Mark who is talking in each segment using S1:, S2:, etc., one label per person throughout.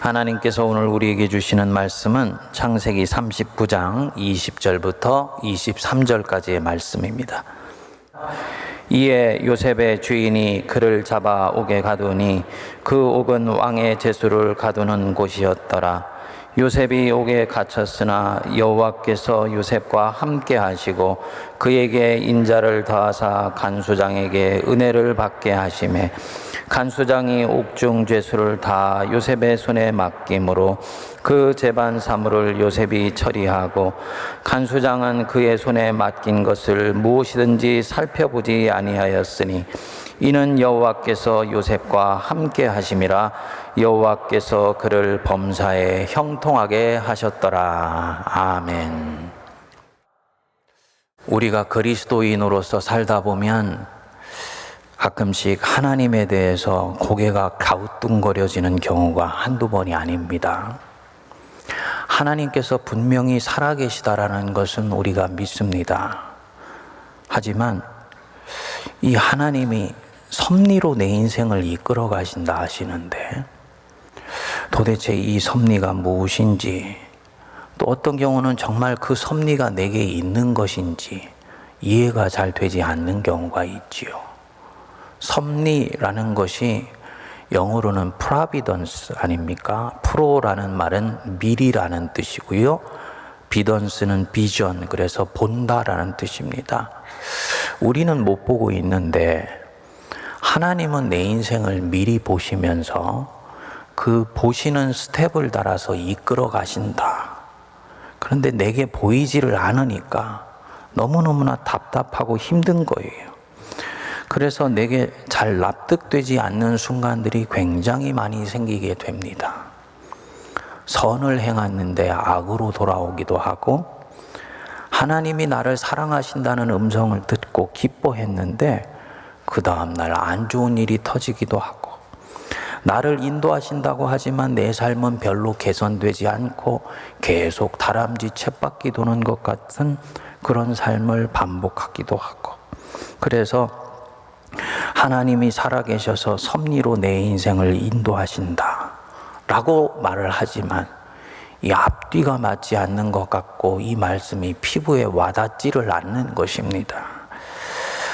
S1: 하나님께서 오늘 우리에게 주시는 말씀은 창세기 39장 20절부터 23절까지의 말씀입니다. 이에 요셉의 주인이 그를 잡아 옥에 가두니 그 옥은 왕의 제수를 가두는 곳이었더라. 요셉이 옥에 갇혔으나 여호와께서 요셉과 함께 하시고 그에게 인자를 더하사 간수장에게 은혜를 받게 하시매 간수장이 옥중 죄수를 다 요셉의 손에 맡김으로 그 재반 사물을 요셉이 처리하고 간수장은 그의 손에 맡긴 것을 무엇이든지 살펴보지 아니하였으니 이는 여호와께서 요셉과 함께 하심이라. 여호와께서 그를 범사에 형통하게 하셨더라. 아멘. 우리가 그리스도인으로서 살다 보면 가끔씩 하나님에 대해서 고개가 갸우뚱거려지는 경우가 한두 번이 아닙니다. 하나님께서 분명히 살아계시다라는 것은 우리가 믿습니다. 하지만 이 하나님이 섭리로 내 인생을 이끌어 가신다 하시는데 도대체 이 섭리가 무엇인지, 또 어떤 경우는 정말 그 섭리가 내게 있는 것인지 이해가 잘 되지 않는 경우가 있지요. 섭리라는 것이 영어로는 providence 아닙니까? 프로라는 말은 미리라는 뜻이고요. 비던스는 비전, 그래서 본다라는 뜻입니다. 우리는 못 보고 있는데 하나님은 내 인생을 미리 보시면서 그 보시는 스텝을 따라서 이끌어 가신다. 그런데 내게 보이지를 않으니까 너무너무나 답답하고 힘든 거예요. 그래서 내게 잘 납득되지 않는 순간들이 굉장히 많이 생기게 됩니다. 선을 행했는데 악으로 돌아오기도 하고, 하나님이 나를 사랑하신다는 음성을 듣고 기뻐했는데 그 다음날 안 좋은 일이 터지기도 하고, 나를 인도하신다고 하지만 내 삶은 별로 개선되지 않고 계속 다람쥐 쳇바퀴 도는 것 같은 그런 삶을 반복하기도 하고, 그래서 하나님이 살아계셔서 섭리로 내 인생을 인도하신다 라고 말을 하지만 이 앞뒤가 맞지 않는 것 같고 이 말씀이 피부에 와닿지를 않는 것입니다.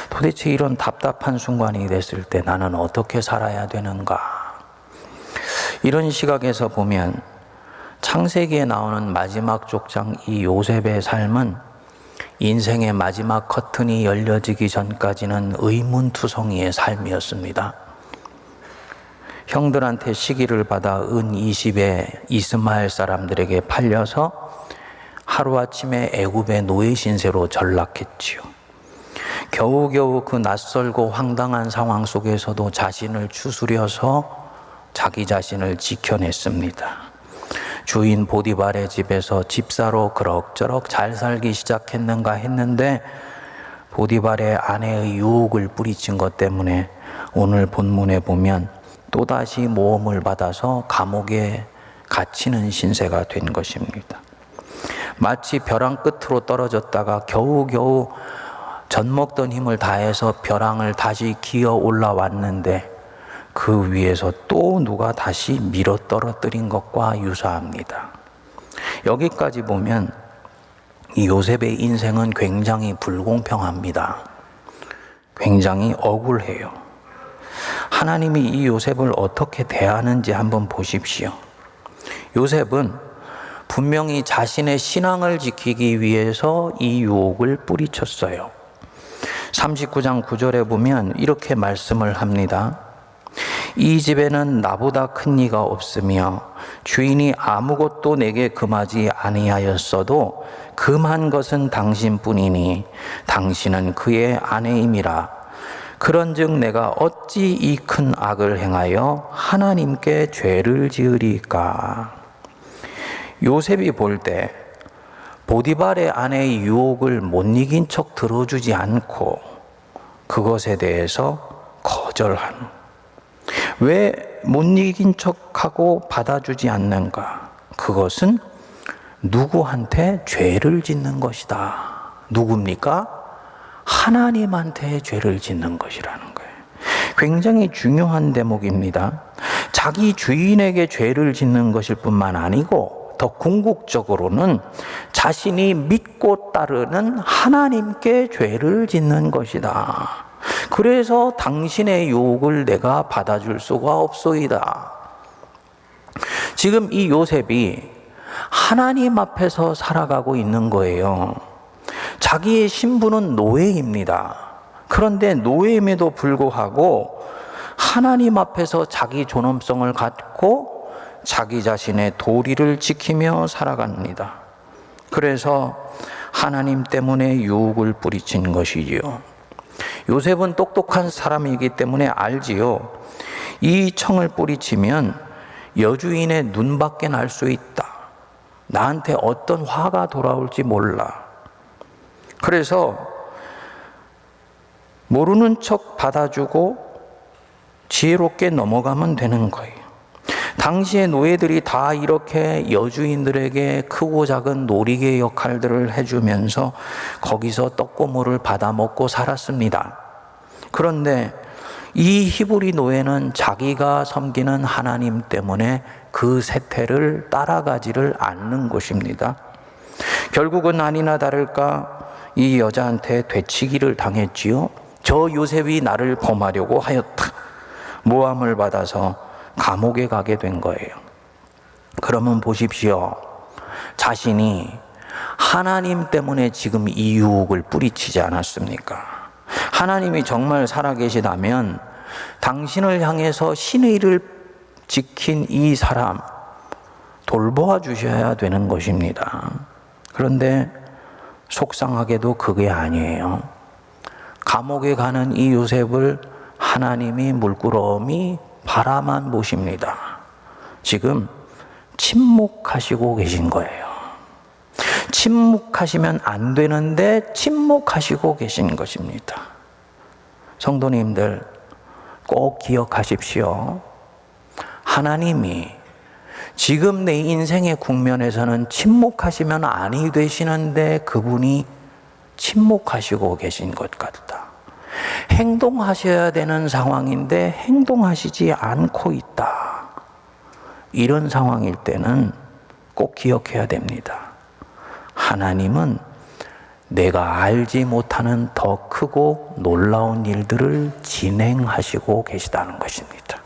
S1: 도대체 이런 답답한 순간이 됐을 때 나는 어떻게 살아야 되는가? 이런 시각에서 보면 창세기에 나오는 마지막 족장 이 요셉의 삶은 인생의 마지막 커튼이 열려지기 전까지는 의문투성이의 삶이었습니다. 형들한테 시기를 받아 은 20에 이스마엘 사람들에게 팔려서 하루아침에 애굽의 노예 신세로 전락했지요. 겨우겨우 그 낯설고 황당한 상황 속에서도 자신을 추스려서 자기 자신을 지켜냈습니다. 주인 보디발의 집에서 집사로 그럭저럭 잘 살기 시작했는가 했는데 보디발의 아내의 유혹을 뿌리친 것 때문에 오늘 본문에 보면 또다시 모험을 받아서 감옥에 갇히는 신세가 된 것입니다. 마치 벼랑 끝으로 떨어졌다가 겨우겨우 젖먹던 힘을 다해서 벼랑을 다시 기어 올라왔는데 그 위에서 또 누가 다시 밀어 떨어뜨린 것과 유사합니다. 여기까지 보면 이 요셉의 인생은 굉장히 불공평합니다. 굉장히 억울해요. 하나님이 이 요셉을 어떻게 대하는지 한번 보십시오. 요셉은 분명히 자신의 신앙을 지키기 위해서 이 유혹을 뿌리쳤어요. 39장 9절에 보면 이렇게 말씀을 합니다. 이 집에는 나보다 큰 이가 없으며 주인이 아무것도 내게 금하지 아니하였어도 금한 것은 당신뿐이니 당신은 그의 아내임이라. 그런즉 내가 어찌 이 큰 악을 행하여 하나님께 죄를 지으리까. 요셉이 볼 때 보디발의 아내의 유혹을 못 이긴 척 들어주지 않고 그것에 대해서 거절하는, 왜 못 이긴 척하고 받아주지 않는가? 그것은 누구한테 죄를 짓는 것이다. 누굽니까? 하나님한테 죄를 짓는 것이라는 거예요. 굉장히 중요한 대목입니다. 자기 주인에게 죄를 짓는 것일 뿐만 아니고 더 궁극적으로는 자신이 믿고 따르는 하나님께 죄를 짓는 것이다. 그래서 당신의 유혹을 내가 받아줄 수가 없소이다. 지금 이 요셉이 하나님 앞에서 살아가고 있는 거예요. 자기의 신분은 노예입니다. 그런데 노예임에도 불구하고 하나님 앞에서 자기 존엄성을 갖고 자기 자신의 도리를 지키며 살아갑니다. 그래서 하나님 때문에 유혹을 뿌리친 것이지요. 요셉은 똑똑한 사람이기 때문에 알지요. 이 청을 뿌리치면 여주인의 눈밖에 날 수 있다. 나한테 어떤 화가 돌아올지 몰라. 그래서 모르는 척 받아주고 지혜롭게 넘어가면 되는 거예요. 당시의 노예들이 다 이렇게 여주인들에게 크고 작은 놀이개 역할들을 해주면서 거기서 떡고물을 받아 먹고 살았습니다. 그런데 이 히브리 노예는 자기가 섬기는 하나님 때문에 그 세태를 따라가지를 않는 것입니다. 결국은 아니나 다를까 이 여자한테 되치기를 당했지요. 저 요셉이 나를 범하려고 하였다. 모함을 받아서 감옥에 가게 된 거예요. 그러면 보십시오. 자신이 하나님 때문에 지금 이 유혹을 뿌리치지 않았습니까? 하나님이 정말 살아계시다면 당신을 향해서 신의 일을 지킨 이 사람 돌보아 주셔야 되는 것입니다. 그런데 속상하게도 그게 아니에요. 감옥에 가는 이 요셉을 하나님이 물끄러미 바라만 보십니다. 지금 침묵하시고 계신 거예요. 침묵하시면 안 되는데 침묵하시고 계신 것입니다. 성도님들 꼭 기억하십시오. 하나님이 지금 내 인생의 국면에서는 침묵하시면 아니 되시는데 그분이 침묵하시고 계신 것 같다. 행동하셔야 되는 상황인데 행동하시지 않고 있다. 이런 상황일 때는 꼭 기억해야 됩니다. 하나님은 내가 알지 못하는 더 크고 놀라운 일들을 진행하시고 계시다는 것입니다.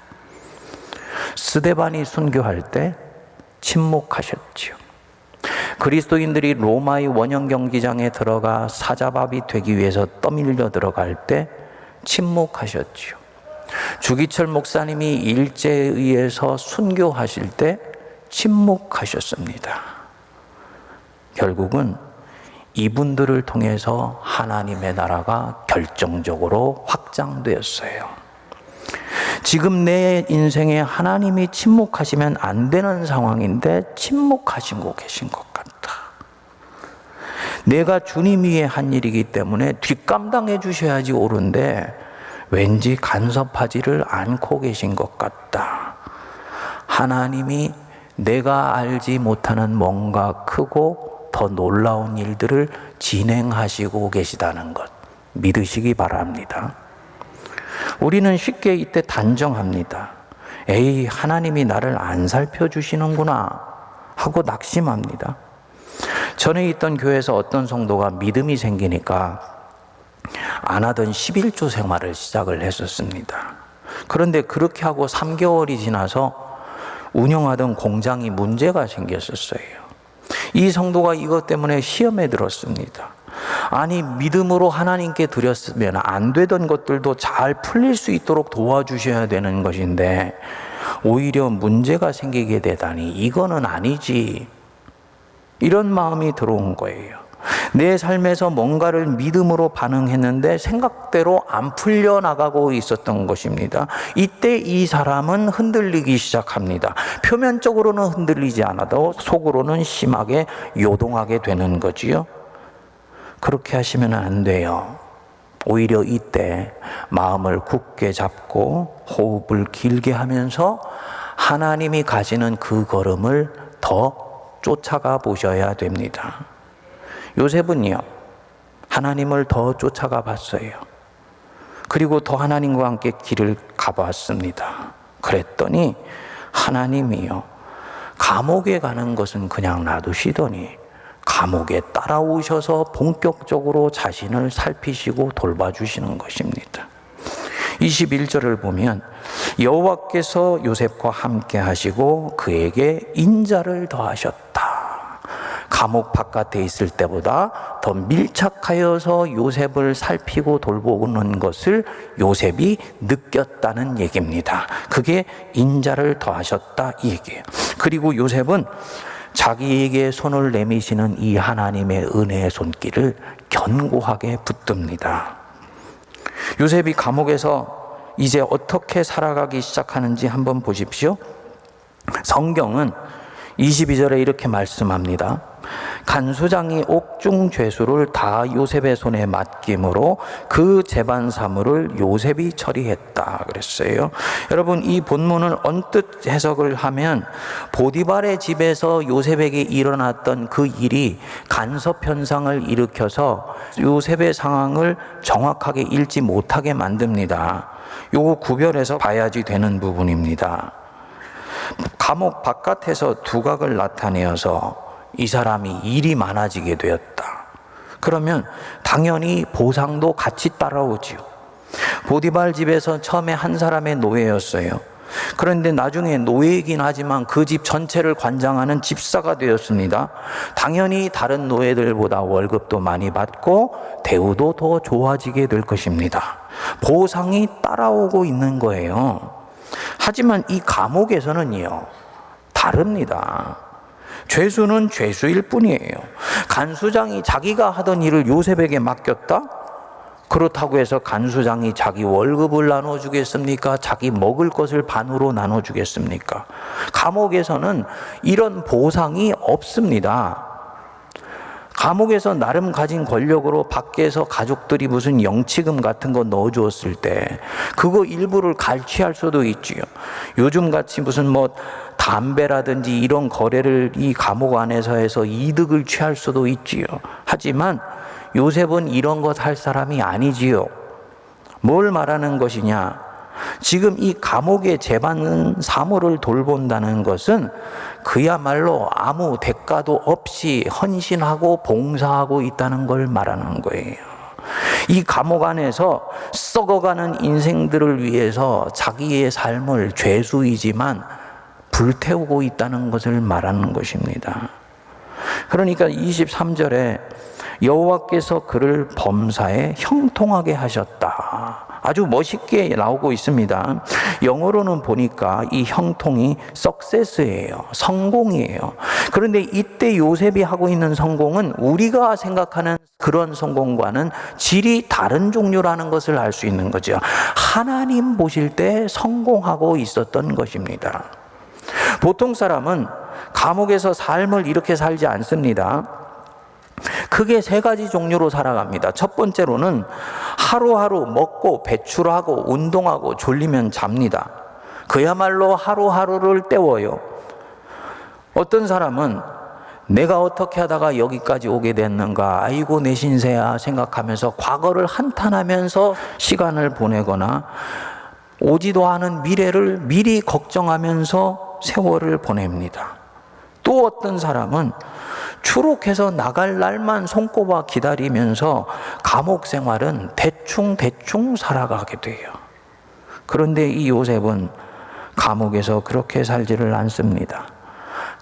S1: 스데반이 순교할 때 침묵하셨지요. 그리스도인들이 로마의 원형 경기장에 들어가 사자밥이 되기 위해서 떠밀려 들어갈 때 침묵하셨지요. 주기철 목사님이 일제에 의해서 순교하실 때 침묵하셨습니다. 결국은 이분들을 통해서 하나님의 나라가 결정적으로 확장되었어요. 지금 내 인생에 하나님이 침묵하시면 안 되는 상황인데 침묵하시고 계신 것 같다. 내가 주님 위에 한 일이기 때문에 뒷감당해 주셔야지 옳은데 왠지 간섭하지를 않고 계신 것 같다. 하나님이 내가 알지 못하는 뭔가 크고 더 놀라운 일들을 진행하시고 계시다는 것 믿으시기 바랍니다. 우리는 쉽게 이때 단정합니다. 에이, 하나님이 나를 안 살펴주시는구나 하고 낙심합니다. 전에 있던 교회에서 어떤 성도가 믿음이 생기니까 안 하던 11조 생활을 시작을 했었습니다. 그런데 그렇게 하고 3개월이 지나서 운영하던 공장이 문제가 생겼었어요. 이 성도가 이것 때문에 시험에 들었습니다. 아니, 믿음으로 하나님께 드렸으면 안 되던 것들도 잘 풀릴 수 있도록 도와주셔야 되는 것인데 오히려 문제가 생기게 되다니 이거는 아니지. 이런 마음이 들어온 거예요. 내 삶에서 뭔가를 믿음으로 반응했는데 생각대로 안 풀려나가고 있었던 것입니다. 이때 이 사람은 흔들리기 시작합니다. 표면적으로는 흔들리지 않아도 속으로는 심하게 요동하게 되는 거지요. 그렇게 하시면 안 돼요. 오히려 이때 마음을 굳게 잡고 호흡을 길게 하면서 하나님이 가지는 그 걸음을 더 쫓아가 보셔야 됩니다. 요셉은요, 하나님을 더 쫓아가 봤어요. 그리고 더 하나님과 함께 길을 가봤습니다. 그랬더니 하나님이요, 감옥에 가는 것은 그냥 놔두시더니 감옥에 따라오셔서 본격적으로 자신을 살피시고 돌봐주시는 것입니다. 21절을 보면 여호와께서 요셉과 함께 하시고 그에게 인자를 더하셨다. 감옥 바깥에 있을 때보다 더 밀착하여서 요셉을 살피고 돌보는 것을 요셉이 느꼈다는 얘기입니다. 그게 인자를 더하셨다 이 얘기예요. 그리고 요셉은 자기에게 손을 내미시는 이 하나님의 은혜의 손길을 견고하게 붙듭니다. 요셉이 감옥에서 이제 어떻게 살아가기 시작하는지 한번 보십시오. 성경은 22절에 이렇게 말씀합니다. 간수장이 옥중 죄수를 다 요셉의 손에 맡김으로 그 재반 사물을 요셉이 처리했다 그랬어요. 여러분, 이 본문을 언뜻 해석을 하면 보디발의 집에서 요셉에게 일어났던 그 일이 간섭 현상을 일으켜서 요셉의 상황을 정확하게 읽지 못하게 만듭니다. 요거 구별해서 봐야지 되는 부분입니다. 감옥 바깥에서 두각을 나타내어서 이 사람이 일이 많아지게 되었다. 그러면 당연히 보상도 같이 따라오지요. 보디발 집에서 처음에 한 사람의 노예였어요. 그런데 나중에 노예이긴 하지만 그 집 전체를 관장하는 집사가 되었습니다. 당연히 다른 노예들보다 월급도 많이 받고 대우도 더 좋아지게 될 것입니다. 보상이 따라오고 있는 거예요. 하지만 이 감옥에서는요, 다릅니다. 죄수는 죄수일 뿐이에요. 간수장이 자기가 하던 일을 요셉에게 맡겼다? 그렇다고 해서 간수장이 자기 월급을 나눠주겠습니까? 자기 먹을 것을 반으로 나눠주겠습니까? 감옥에서는 이런 보상이 없습니다. 감옥에서 나름 가진 권력으로 밖에서 가족들이 무슨 영치금 같은 거 넣어주었을 때 그거 일부를 갈취할 수도 있지요. 요즘같이 무슨 뭐 담배라든지 이런 거래를 이 감옥 안에서 해서 이득을 취할 수도 있지요. 하지만 요셉은 이런 것 할 사람이 아니지요. 뭘 말하는 것이냐? 지금 이 감옥의 재반 사물을 돌본다는 것은 그야말로 아무 대가도 없이 헌신하고 봉사하고 있다는 걸 말하는 거예요. 이 감옥 안에서 썩어가는 인생들을 위해서 자기의 삶을 죄수이지만 불태우고 있다는 것을 말하는 것입니다. 그러니까 23절에 여호와께서 그를 범사에 형통하게 하셨다. 아주 멋있게 나오고 있습니다. 영어로는 보니까 이 형통이 success예요. 성공이에요. 그런데 이때 요셉이 하고 있는 성공은 우리가 생각하는 그런 성공과는 질이 다른 종류라는 것을 알 수 있는 거죠. 하나님 보실 때 성공하고 있었던 것입니다. 보통 사람은 감옥에서 삶을 이렇게 살지 않습니다. 크게 세 가지 종류로 살아갑니다. 첫 번째로는 하루하루 먹고 배출하고 운동하고 졸리면 잡니다. 그야말로 하루하루를 때워요. 어떤 사람은 내가 어떻게 하다가 여기까지 오게 됐는가, 아이고 내 신세야 생각하면서 과거를 한탄하면서 시간을 보내거나 오지도 않은 미래를 미리 걱정하면서 세월을 보냅니다. 또 어떤 사람은 추록해서 나갈 날만 손꼽아 기다리면서 감옥 생활은 대충 살아가게 돼요. 그런데 이 요셉은 감옥에서 그렇게 살지를 않습니다.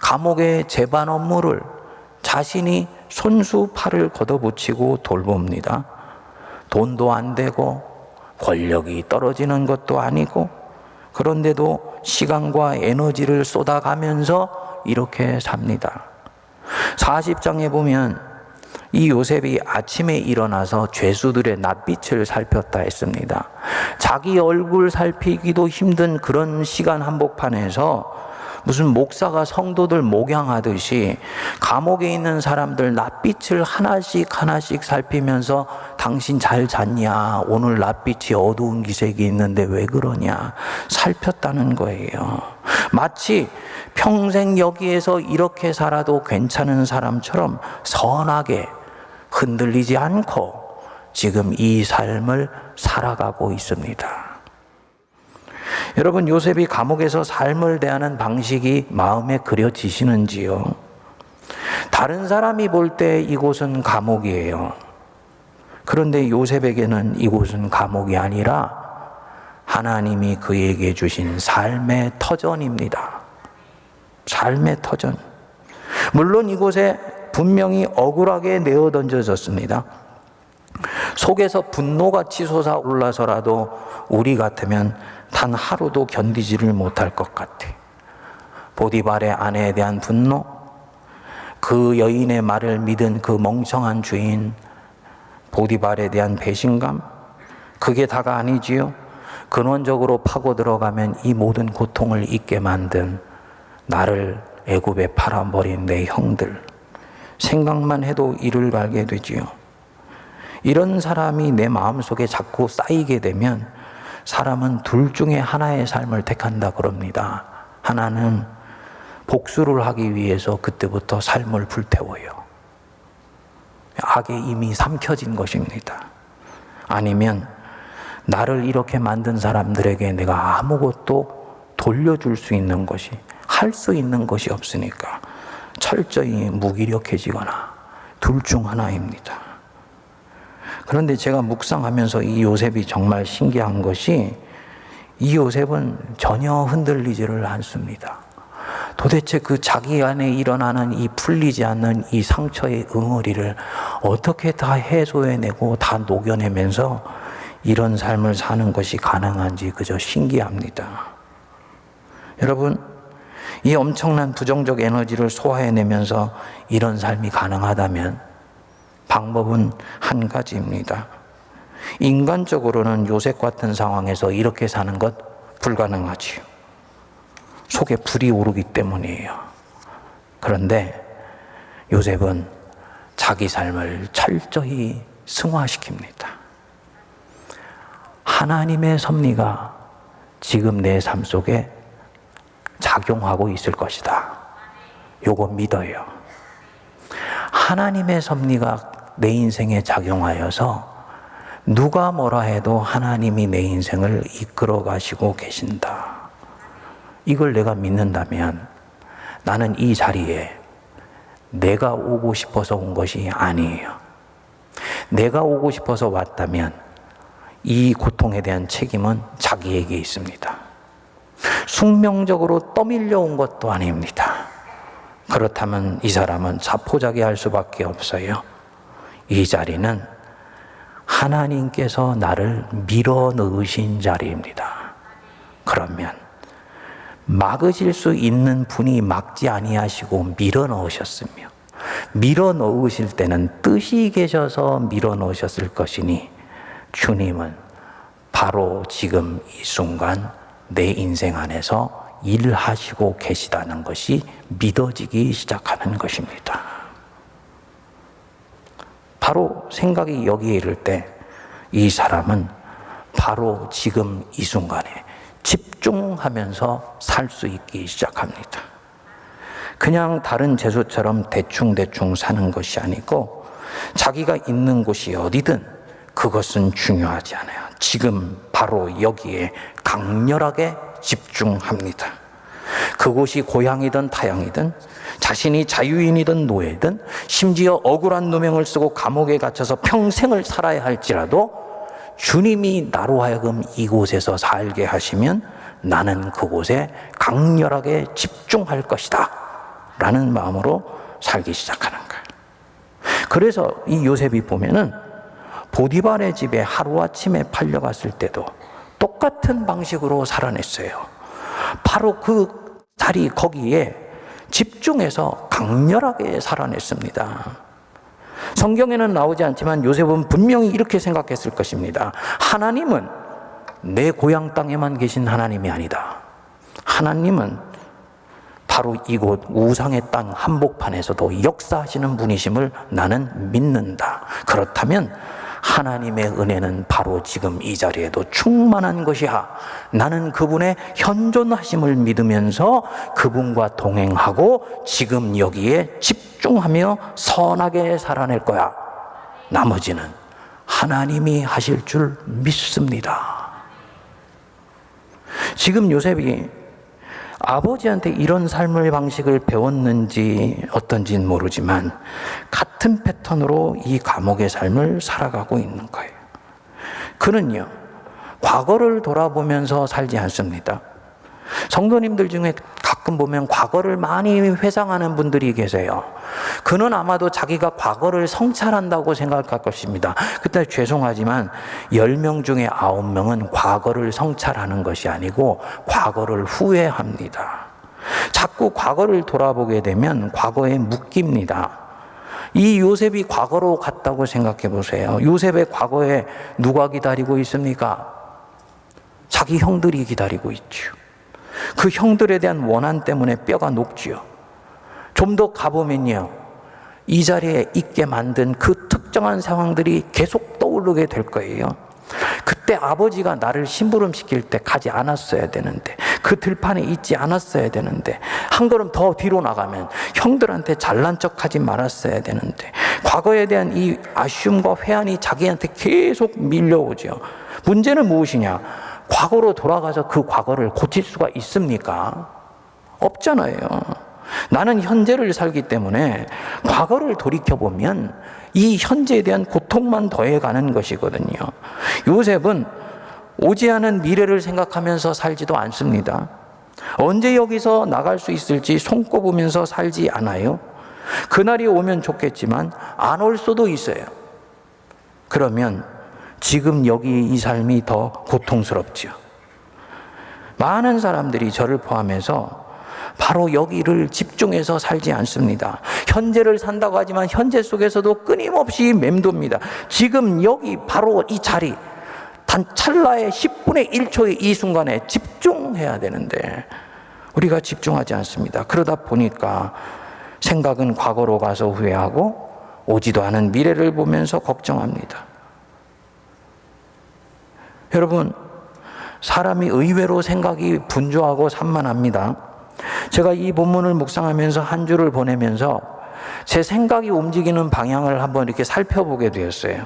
S1: 감옥의 재반 업무를 자신이 손수 팔을 걷어붙이고 돌봅니다. 돈도 안 되고 권력이 떨어지는 것도 아니고 그런데도 시간과 에너지를 쏟아가면서 이렇게 삽니다. 40장에 보면 이 요셉이 아침에 일어나서 죄수들의 낯빛을 살폈다 했습니다. 자기 얼굴 살피기도 힘든 그런 시간 한복판에서 무슨 목사가 성도들 목양하듯이 감옥에 있는 사람들 낯빛을 하나씩 살피면서 당신 잘 잤냐? 오늘 낯빛이 어두운 기색이 있는데 왜 그러냐? 살폈다는 거예요. 마치 평생 여기에서 이렇게 살아도 괜찮은 사람처럼 선하게 흔들리지 않고 지금 이 삶을 살아가고 있습니다. 여러분, 요셉이 감옥에서 삶을 대하는 방식이 마음에 그려지시는지요? 다른 사람이 볼 때 이곳은 감옥이에요. 그런데 요셉에게는 이곳은 감옥이 아니라 하나님이 그에게 주신 삶의 터전입니다. 삶의 터전. 물론 이곳에 분명히 억울하게 내어 던져졌습니다. 속에서 분노가 치솟아 올라서라도 우리 같으면 단 하루도 견디지를 못할 것 같아. 보디발의 아내에 대한 분노, 그 여인의 말을 믿은 그 멍청한 주인 보디발에 대한 배신감, 그게 다가 아니지요. 근원적으로 파고 들어가면 이 모든 고통을 잊게 만든 나를 애굽에 팔아버린 내 형들, 생각만 해도 이를 갈게 되지요. 이런 사람이 내 마음속에 자꾸 쌓이게 되면 사람은 둘 중에 하나의 삶을 택한다 그럽니다. 하나는 복수를 하기 위해서 그때부터 삶을 불태워요. 악에 이미 삼켜진 것입니다. 아니면 나를 이렇게 만든 사람들에게 내가 아무것도 돌려줄 수 있는 것이, 할 수 있는 것이 없으니까 철저히 무기력해지거나 둘 중 하나입니다. 그런데 제가 묵상하면서 이 요셉이 정말 신기한 것이, 이 요셉은 전혀 흔들리지를 않습니다. 도대체 그 자기 안에 일어나는 이 풀리지 않는 이 상처의 응어리를 어떻게 다 해소해내고 다 녹여내면서 이런 삶을 사는 것이 가능한지 그저 신기합니다. 여러분, 이 엄청난 부정적 에너지를 소화해내면서 이런 삶이 가능하다면 방법은 한 가지입니다. 인간적으로는 요셉 같은 상황에서 이렇게 사는 것 불가능하지요. 속에 불이 오르기 때문이에요. 그런데 요셉은 자기 삶을 철저히 승화시킵니다. 하나님의 섭리가 지금 내 삶 속에 작용하고 있을 것이다. 요거 믿어요. 하나님의 섭리가 내 인생에 작용하여서 누가 뭐라 해도 하나님이 내 인생을 이끌어 가시고 계신다. 이걸 내가 믿는다면 나는 이 자리에 내가 오고 싶어서 온 것이 아니에요. 내가 오고 싶어서 왔다면 이 고통에 대한 책임은 자기에게 있습니다. 숙명적으로 떠밀려 온 것도 아닙니다. 그렇다면 이 사람은 자포자기할 수밖에 없어요. 이 자리는 하나님께서 나를 밀어 넣으신 자리입니다. 그러면 막으실 수 있는 분이 막지 아니하시고 밀어 넣으셨으며, 밀어 넣으실 때는 뜻이 계셔서 밀어 넣으셨을 것이니 주님은 바로 지금 이 순간 내 인생 안에서 일하시고 계시다는 것이 믿어지기 시작하는 것입니다. 바로 생각이 여기에 이를 때 이 사람은 바로 지금 이 순간에 집중하면서 살 수 있기 시작합니다. 그냥 다른 죄수처럼 대충대충 사는 것이 아니고 자기가 있는 곳이 어디든 그것은 중요하지 않아요. 지금 바로 여기에 강렬하게 집중합니다. 그곳이 고향이든 타향이든 자신이 자유인이든 노예든 심지어 억울한 누명을 쓰고 감옥에 갇혀서 평생을 살아야 할지라도 주님이 나로 하여금 이곳에서 살게 하시면 나는 그곳에 강렬하게 집중할 것이다 라는 마음으로 살기 시작하는 거예요. 그래서 이 요셉이 보면은 보디발의 집에 하루아침에 팔려갔을 때도 똑같은 방식으로 살아냈어요. 바로 그 자리 거기에 집중해서 강렬하게 살아냈습니다. 성경에는 나오지 않지만 요셉은 분명히 이렇게 생각했을 것입니다. 하나님은 내 고향 땅에만 계신 하나님이 아니다. 하나님은 바로 이곳 우상의 땅 한복판에서도 역사하시는 분이심을 나는 믿는다. 그렇다면 하나님의 은혜는 바로 지금 이 자리에도 충만한 것이야. 나는 그분의 현존하심을 믿으면서 그분과 동행하고 지금 여기에 집중하며 선하게 살아낼 거야. 나머지는 하나님이 하실 줄 믿습니다. 지금 요셉이 아버지한테 이런 삶의 방식을 배웠는지 어떤지는 모르지만 같은 패턴으로 이 감옥의 삶을 살아가고 있는 거예요. 그는요, 과거를 돌아보면서 살지 않습니다. 성도님들 중에 가끔 보면 과거를 많이 회상하는 분들이 계세요. 그는 아마도 자기가 과거를 성찰한다고 생각할 것입니다. 그때 죄송하지만 10명 중에 9명은 과거를 성찰하는 것이 아니고 과거를 후회합니다. 자꾸 과거를 돌아보게 되면 과거에 묶입니다. 이 요셉이 과거로 갔다고 생각해 보세요. 요셉의 과거에 누가 기다리고 있습니까? 자기 형들이 기다리고 있죠. 그 형들에 대한 원한 때문에 뼈가 녹지요. 좀 더 가보면요, 이 자리에 있게 만든 그 특정한 상황들이 계속 떠오르게 될 거예요. 그때 아버지가 나를 심부름시킬 때 가지 않았어야 되는데, 그 들판에 있지 않았어야 되는데, 한 걸음 더 뒤로 나가면 형들한테 잘난 척하지 말았어야 되는데, 과거에 대한 이 아쉬움과 회한이 자기한테 계속 밀려오죠. 문제는 무엇이냐? 과거로 돌아가서 그 과거를 고칠 수가 있습니까? 없잖아요. 나는 현재를 살기 때문에 과거를 돌이켜보면 이 현재에 대한 고통만 더해가는 것이거든요. 요셉은 오지 않은 미래를 생각하면서 살지도 않습니다. 언제 여기서 나갈 수 있을지 손꼽으면서 살지 않아요. 그날이 오면 좋겠지만 안 올 수도 있어요. 그러면 지금 여기 이 삶이 더 고통스럽죠. 많은 사람들이 저를 포함해서 바로 여기를 집중해서 살지 않습니다. 현재를 산다고 하지만 현재 속에서도 끊임없이 맴돕니다. 지금 여기 바로 이 자리, 단 찰나의 10분의 1초의 이 순간에 집중해야 되는데 우리가 집중하지 않습니다. 그러다 보니까 생각은 과거로 가서 후회하고 오지도 않은 미래를 보면서 걱정합니다. 여러분, 사람이 의외로 생각이 분주하고 산만합니다. 제가 이 본문을 묵상하면서 한 주를 보내면서 제 생각이 움직이는 방향을 한번 이렇게 살펴보게 되었어요.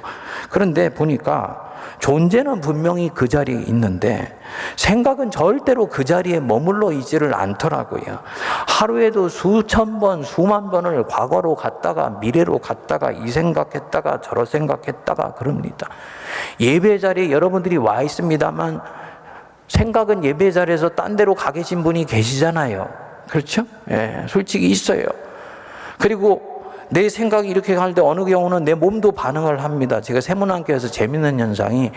S1: 그런데 보니까 존재는 분명히 그 자리에 있는데 생각은 절대로 그 자리에 머물러 있지를 않더라고요. 하루에도 수천 번, 수만 번을 과거로 갔다가 미래로 갔다가 이 생각했다가 저런 생각했다가 그럽니다. 예배 자리에 여러분들이 와 있습니다만 생각은 예배 자리에서 딴 데로 가 계신 분이 계시잖아요. 그렇죠? 예, 솔직히 있어요. 그리고 내 생각이 이렇게 할 때 어느 경우는 내 몸도 반응을 합니다. 제가 세문안교에서 재밌는 현상이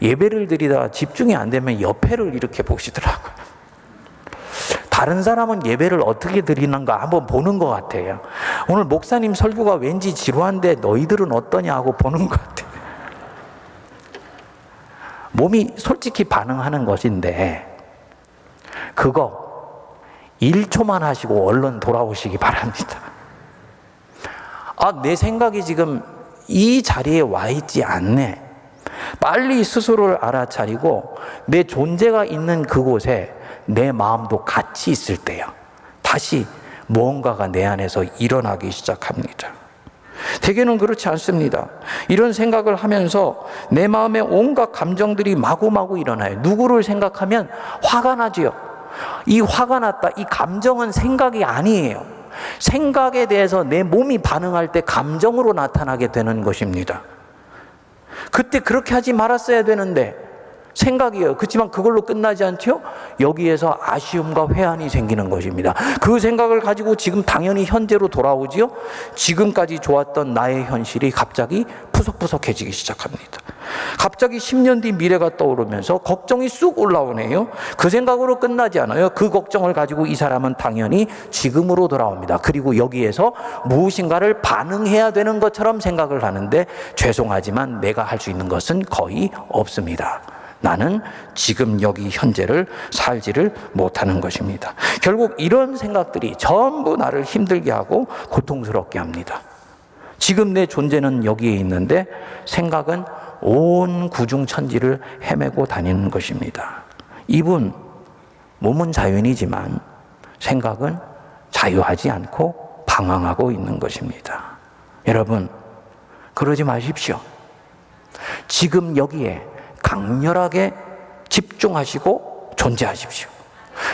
S1: 예배를 드리다가 집중이 안 되면 옆에를 이렇게 보시더라고요. 다른 사람은 예배를 어떻게 드리는가 한번 보는 것 같아요. 오늘 목사님 설교가 왠지 지루한데 너희들은 어떠냐 하고 보는 것 같아요. 몸이 솔직히 반응하는 것인데 그거 1초만 하시고 얼른 돌아오시기 바랍니다. 내 생각이 지금 이 자리에 와 있지 않네. 빨리 스스로를 알아차리고 내 존재가 있는 그곳에 내 마음도 같이 있을 때요, 다시 무언가가 내 안에서 일어나기 시작합니다. 대개는 그렇지 않습니다. 이런 생각을 하면서 내 마음에 온갖 감정들이 마구마구 일어나요. 누구를 생각하면 화가 나지요. 이 화가 났다, 이 감정은 생각이 아니에요. 생각에 대해서 내 몸이 반응할 때 감정으로 나타나게 되는 것입니다. 그때 그렇게 하지 말았어야 되는데 생각이에요. 그렇지만 그걸로 끝나지 않죠? 여기에서 아쉬움과 회한이 생기는 것입니다. 그 생각을 가지고 지금 당연히 현재로 돌아오지요. 지금까지 좋았던 나의 현실이 갑자기 푸석푸석해지기 시작합니다. 갑자기 10년 뒤 미래가 떠오르면서 걱정이 쑥 올라오네요. 그 생각으로 끝나지 않아요. 그 걱정을 가지고 이 사람은 당연히 지금으로 돌아옵니다. 그리고 여기에서 무엇인가를 반응해야 되는 것처럼 생각을 하는데 죄송하지만 내가 할 수 있는 것은 거의 없습니다. 나는 지금 여기 현재를 살지를 못하는 것입니다. 결국 이런 생각들이 전부 나를 힘들게 하고 고통스럽게 합니다. 지금 내 존재는 여기에 있는데 생각은 온 구중천지를 헤매고 다니는 것입니다. 이분 몸은 자연이지만 생각은 자유하지 않고 방황하고 있는 것입니다. 여러분, 그러지 마십시오. 지금 여기에 강렬하게 집중하시고 존재하십시오.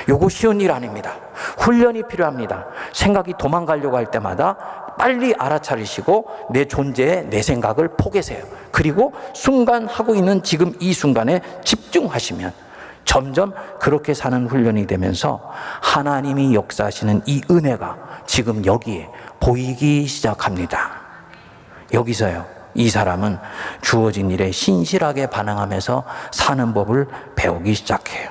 S1: 요거 쉬운 일 아닙니다. 훈련이 필요합니다. 생각이 도망가려고 할 때마다 빨리 알아차리시고 내 존재에 내 생각을 포개세요. 그리고 순간 하고 있는 지금 이 순간에 집중하시면 점점 그렇게 사는 훈련이 되면서 하나님이 역사하시는 이 은혜가 지금 여기에 보이기 시작합니다. 여기서요, 이 사람은 주어진 일에 신실하게 반응하면서 사는 법을 배우기 시작해요.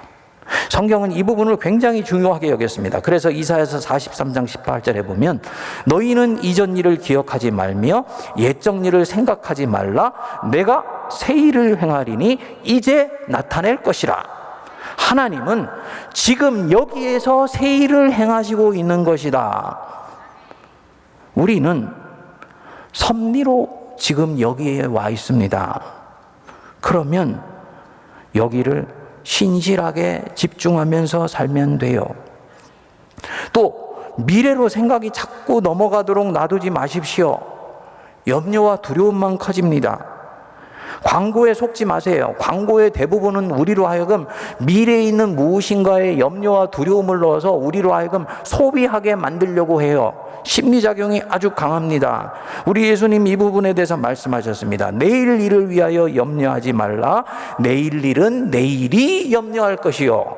S1: 성경은 이 부분을 굉장히 중요하게 여겼습니다. 그래서 이사야서 43장 18절에 보면 너희는 이전 일을 기억하지 말며 옛적 일을 생각하지 말라. 내가 새 일을 행하리니 이제 나타낼 것이라. 하나님은 지금 여기에서 새 일을 행하시고 있는 것이다. 우리는 섭리로 지금 여기에 와 있습니다. 그러면 여기를 신실하게 집중하면서 살면 돼요. 또 미래로 생각이 자꾸 넘어가도록 놔두지 마십시오. 염려와 두려움만 커집니다. 광고에 속지 마세요. 광고의 대부분은 우리로 하여금 미래에 있는 무엇인가에 염려와 두려움을 넣어서 우리로 하여금 소비하게 만들려고 해요. 심리작용이 아주 강합니다. 우리 예수님 이 부분에 대해서 말씀하셨습니다. 내일 일을 위하여 염려하지 말라. 내일 일은 내일이 염려할 것이요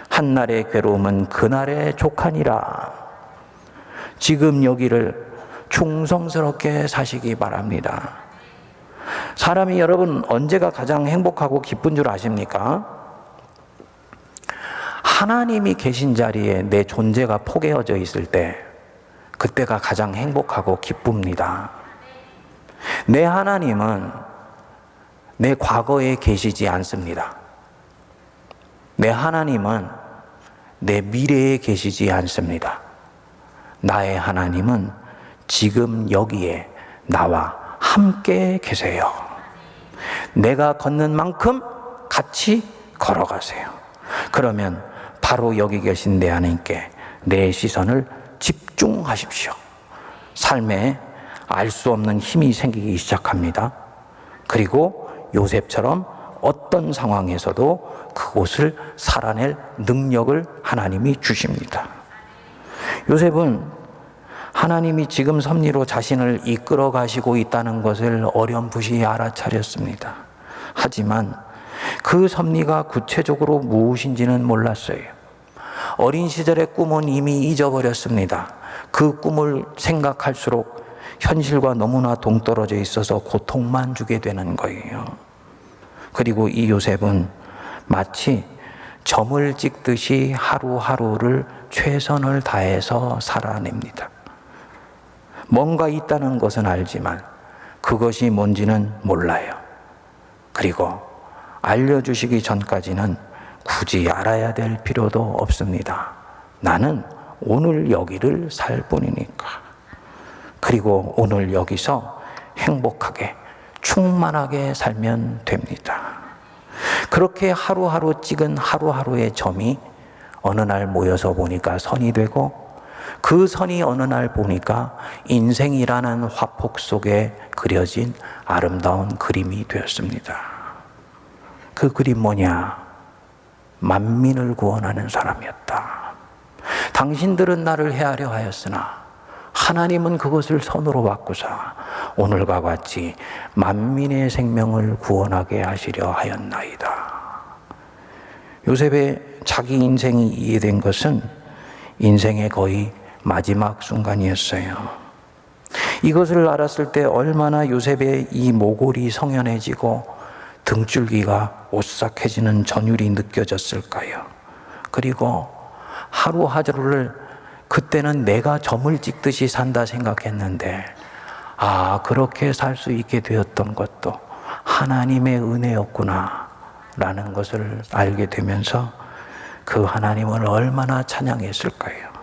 S1: 한날의 괴로움은 그날의 족하니라. 지금 여기를 충성스럽게 사시기 바랍니다. 사람이 여러분 언제가 가장 행복하고 기쁜 줄 아십니까? 하나님이 계신 자리에 내 존재가 포개어져 있을 때 그때가 가장 행복하고 기쁩니다. 내 하나님은 내 과거에 계시지 않습니다. 내 하나님은 내 미래에 계시지 않습니다. 나의 하나님은 지금 여기에 나와 함께 계세요. 내가 걷는 만큼 같이 걸어가세요. 그러면 바로 여기 계신 내 하나님께 내 시선을 집중하십시오. 삶에 알 수 없는 힘이 생기기 시작합니다. 그리고 요셉처럼 어떤 상황에서도 그곳을 살아낼 능력을 하나님이 주십니다. 요셉은 하나님이 지금 섭리로 자신을 이끌어 가시고 있다는 것을 어렴풋이 알아차렸습니다. 하지만 그 섭리가 구체적으로 무엇인지는 몰랐어요. 어린 시절의 꿈은 이미 잊어버렸습니다. 그 꿈을 생각할수록 현실과 너무나 동떨어져 있어서 고통만 주게 되는 거예요. 그리고 이 요셉은 마치 점을 찍듯이 하루하루를 최선을 다해서 살아냅니다. 뭔가 있다는 것은 알지만 그것이 뭔지는 몰라요. 그리고 알려주시기 전까지는 굳이 알아야 될 필요도 없습니다. 나는 오늘 여기를 살 뿐이니까. 그리고 오늘 여기서 행복하게 충만하게 살면 됩니다. 그렇게 하루하루 찍은 하루하루의 점이 어느 날 모여서 보니까 선이 되고 그 선이 어느 날 보니까 인생이라는 화폭 속에 그려진 아름다운 그림이 되었습니다. 그 그림 뭐냐? 만민을 구원하는 사람이었다. 당신들은 나를 해하려 하였으나 하나님은 그것을 선으로 바꾸사 오늘과 같이 만민의 생명을 구원하게 하시려 하였나이다. 요셉의 자기 인생이 이해된 것은 인생의 거의 마지막 순간이었어요. 이것을 알았을 때 얼마나 요셉의 이 모골이 성연해지고 등줄기가 오싹해지는 전율이 느껴졌을까요? 그리고 하루하루를 그때는 내가 점을 찍듯이 산다 생각했는데 그렇게 살 수 있게 되었던 것도 하나님의 은혜였구나 라는 것을 알게 되면서 그 하나님을 얼마나 찬양했을까요?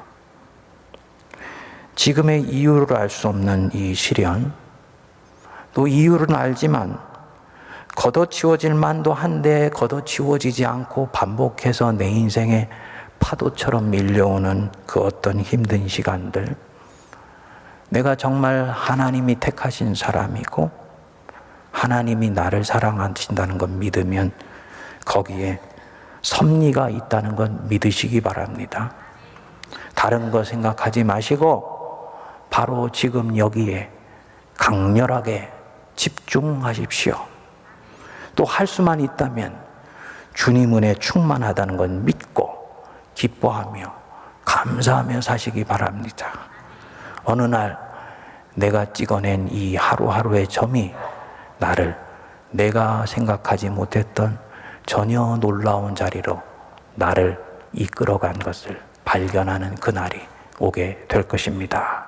S1: 지금의 이유를 알 수 없는 이 시련, 또 이유는 알지만 걷어치워질 만도 한데 걷어치워지지 않고 반복해서 내 인생에 파도처럼 밀려오는 그 어떤 힘든 시간들, 내가 정말 하나님이 택하신 사람이고 하나님이 나를 사랑하신다는 걸 믿으면 거기에 섭리가 있다는 건 믿으시기 바랍니다. 다른 거 생각하지 마시고 바로 지금 여기에 강렬하게 집중하십시오. 또 할 수만 있다면 주님 은혜 충만하다는 건 믿고 기뻐하며 감사하며 사시기 바랍니다. 어느 날 내가 찍어낸 이 하루하루의 점이 나를 내가 생각하지 못했던 전혀 놀라운 자리로 나를 이끌어간 것을 발견하는 그날이 오게 될 것입니다.